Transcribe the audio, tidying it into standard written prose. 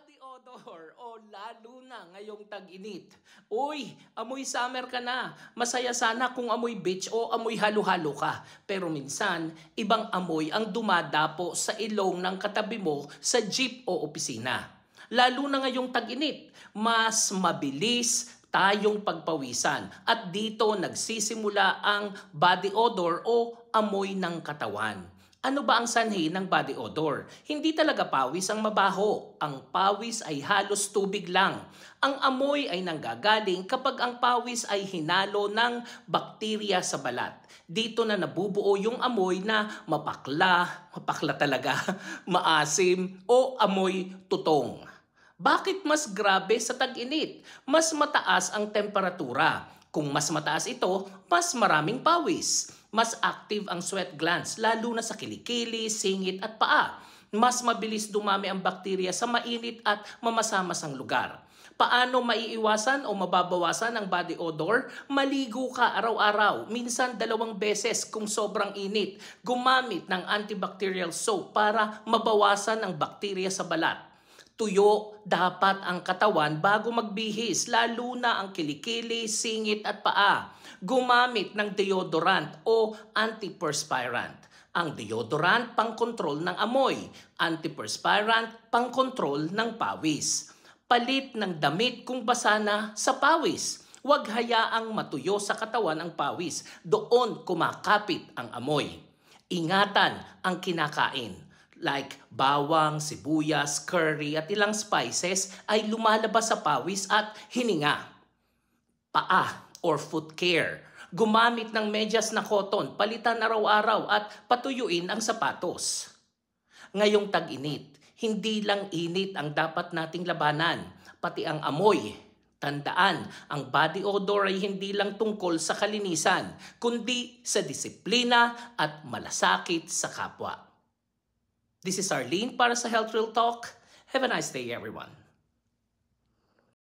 Body odor o lalo na ngayong tag-init. Uy, amoy summer ka na. Masaya sana kung amoy beach o amoy halo-halo ka. Pero minsan, ibang amoy ang dumadapo sa ilong ng katabi mo sa jeep o opisina. Lalo na ngayong tag-init, mas mabilis tayong pagpawisan at dito nagsisimula ang body odor o amoy ng katawan. Ano ba ang sanhi ng body odor? Hindi talaga pawis ang mabaho. Ang pawis ay halos tubig lang. Ang amoy ay nanggagaling kapag ang pawis ay hinalo ng bakterya sa balat. Dito na nabubuo yung amoy na mapakla talaga, maasim o amoy tutong. Bakit mas grabe sa tag-init? Mas mataas ang temperatura. Kung mas mataas ito, mas maraming pawis. Mas active ang sweat glands, lalo na sa kilikili, singit at paa. Mas mabilis dumami ang bakterya sa mainit at mamasamasang lugar. Paano maiiwasan o mababawasan ang body odor? Maligo ka araw-araw, minsan 2 beses kung sobrang init. Gumamit ng antibacterial soap para mabawasan ang bakterya sa balat. Tuyo dapat ang katawan bago magbihis, lalo na ang kilikili, singit at paa. Gumamit ng deodorant o antiperspirant. Ang deodorant pangkontrol ng amoy, antiperspirant pangkontrol ng pawis. Palit ng damit kung basa na sa pawis. Huwag hayaang matuyo sa katawan ang pawis, doon kumakapit ang amoy. Ingatan ang kinakain. Like bawang, sibuyas, curry at ilang spices ay lumalabas sa pawis at hininga. Paa or foot care. Gumamit ng medyas na cotton, palitan araw-araw at patuyuin ang sapatos. Ngayong tag-init, hindi lang init ang dapat nating labanan, pati ang amoy. Tandaan, ang body odor ay hindi lang tungkol sa kalinisan, kundi sa disiplina at malasakit sa kapwa. This is Arlene para sa Health Real Talk. Have a nice day, everyone.